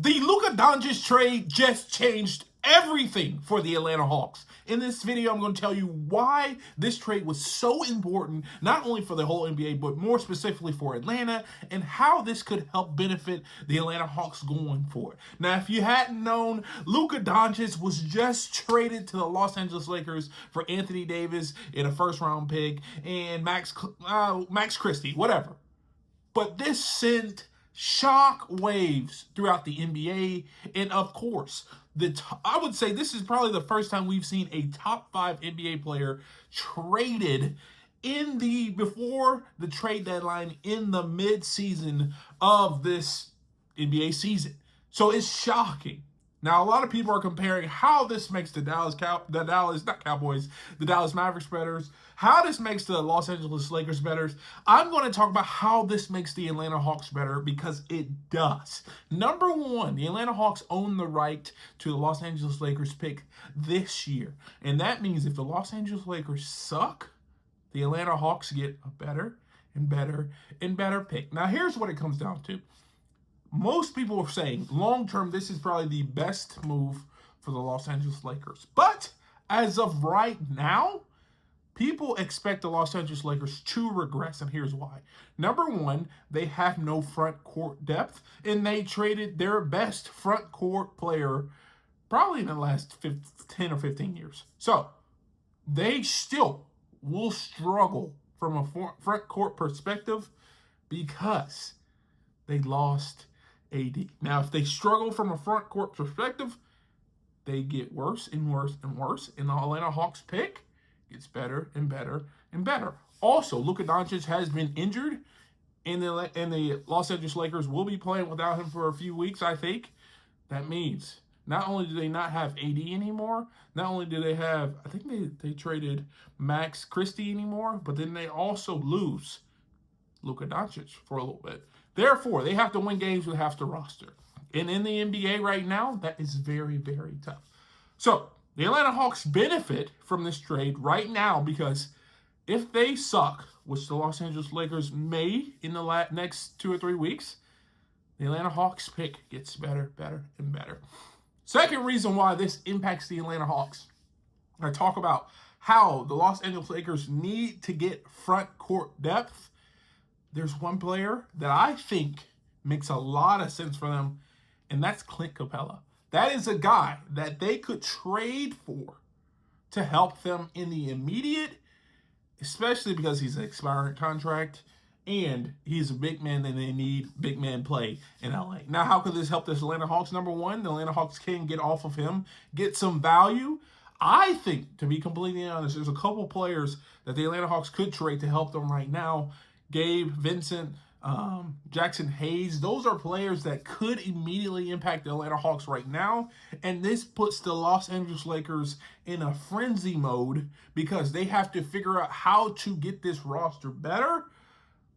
The Luka Doncic trade just changed everything for the Atlanta Hawks. In this video, I'm going to tell you why this trade was so important, not only for the whole NBA, but more specifically for Atlanta, and how this could help benefit the Atlanta Hawks going forward. Now, if you hadn't known, Luka Doncic was just traded to the Los Angeles Lakers for Anthony Davis in a first-round pick and Max Christie, whatever. But this sent shock waves throughout the NBA, and of course, I would say this is probably the first time we've seen a top 5 NBA player traded before the trade deadline in the mid-season of this NBA season. So it's shocking. Now, a lot of people are comparing how this makes the Dallas Mavericks better, how this makes the Los Angeles Lakers better. I'm going to talk about how this makes the Atlanta Hawks better, because it does. Number one, the Atlanta Hawks own the right to the Los Angeles Lakers pick this year. And that means if the Los Angeles Lakers suck, the Atlanta Hawks get a better and better and better pick. Now, here's what it comes down to. Most people are saying long-term, this is probably the best move for the Los Angeles Lakers. But as of right now, people expect the Los Angeles Lakers to regress, and here's why. Number one, they have no front court depth, and they traded their best front court player probably in the last 10 or 15 years. So they still will struggle from a front court perspective because they lost AD. Now, if they struggle from a front court perspective, they get worse and worse and worse, and the Atlanta Hawks pick gets better and better and better. Also, Luka Doncic has been injured, and the Los Angeles Lakers will be playing without him for a few weeks, I think. That means not only do they not have AD anymore, not only do they have, I think they traded Max Christie anymore, but then they also lose Luka Doncic for a little bit. Therefore, they have to win games with half the roster. And in the NBA right now, that is very, very tough. So, the Atlanta Hawks benefit from this trade right now, because if they suck, which the Los Angeles Lakers may in the next 2 or 3 weeks, the Atlanta Hawks pick gets better, better, and better. Second reason why this impacts the Atlanta Hawks, I talk about how the Los Angeles Lakers need to get front court depth. There's one player that I think makes a lot of sense for them, and that's Clint Capella. That is a guy that they could trade for to help them in the immediate, especially because he's an expiring contract, and he's a big man, and they need big man play in LA. Now, how could this help the Atlanta Hawks? Number one, the Atlanta Hawks can get off of him, get some value. I think, to be completely honest, there's a couple players that the Atlanta Hawks could trade to help them right now. Gabe Vincent, Jackson Hayes, those are players that could immediately impact the Atlanta Hawks right now. And this puts the Los Angeles Lakers in a frenzy mode, because they have to figure out how to get this roster better,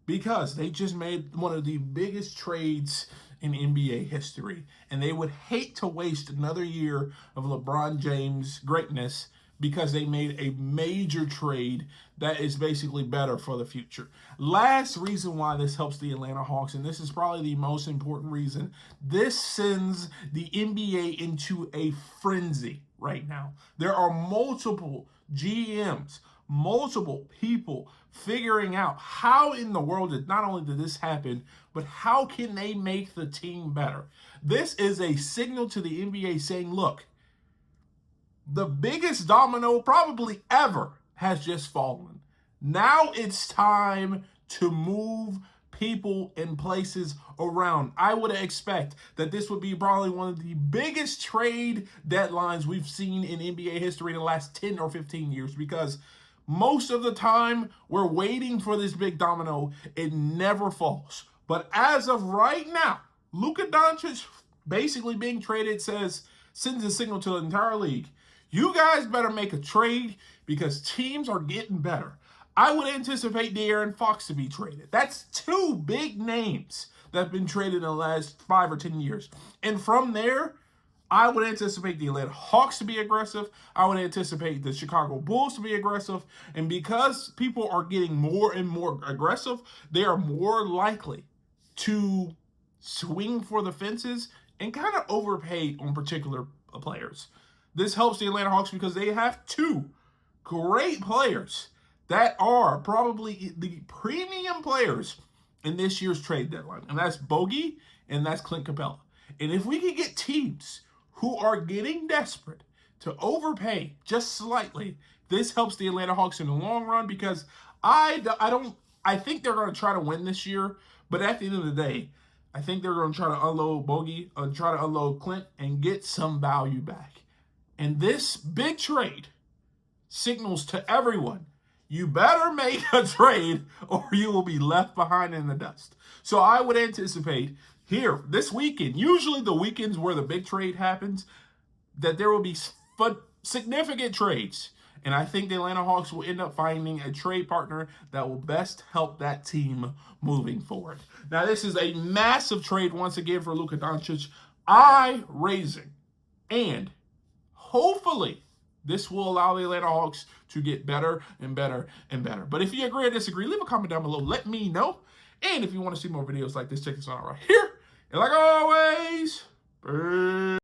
because they just made one of the biggest trades in NBA history. And they would hate to waste another year of LeBron James' greatness, because they made a major trade that is basically better for the future. Last reason why this helps the Atlanta Hawks, and this is probably the most important reason, this sends the NBA into a frenzy right now. There are multiple GMs, multiple people figuring out how in the world not only did this happen, but how can they make the team better. This is a signal to the NBA saying, look, the biggest domino probably ever has just fallen. Now it's time to move people and places around. I would expect that this would be probably one of the biggest trade deadlines we've seen in NBA history in the last 10 or 15 years, because most of the time we're waiting for this big domino. It never falls. But as of right now, Luka Doncic basically being traded sends a signal to the entire league. You guys better make a trade, because teams are getting better. I would anticipate De'Aaron Fox to be traded. That's 2 big names that have been traded in the last 5 or 10 years. And from there, I would anticipate the Atlanta Hawks to be aggressive. I would anticipate the Chicago Bulls to be aggressive. And because people are getting more and more aggressive, they are more likely to swing for the fences and kind of overpaid on particular players. This helps the Atlanta Hawks because they have two great players that are probably the premium players in this year's trade deadline. And that's Bogey and that's Clint Capella. And if we can get teams who are getting desperate to overpay just slightly, this helps the Atlanta Hawks in the long run because I think they're going to try to win this year, but at the end of the day, I think they're going to try to unload Bogey, try to unload Clint, and get some value back. And this big trade signals to everyone, you better make a trade or you will be left behind in the dust. So I would anticipate here this weekend, usually the weekends where the big trade happens, that there will be significant trades. And I think the Atlanta Hawks will end up finding a trade partner that will best help that team moving forward. Now, this is a massive trade once again for Luka Doncic. Eye-raising. And hopefully, this will allow the Atlanta Hawks to get better and better and better. But if you agree or disagree, leave a comment down below. Let me know. And if you want to see more videos like this, check this out right here. And like always, peace.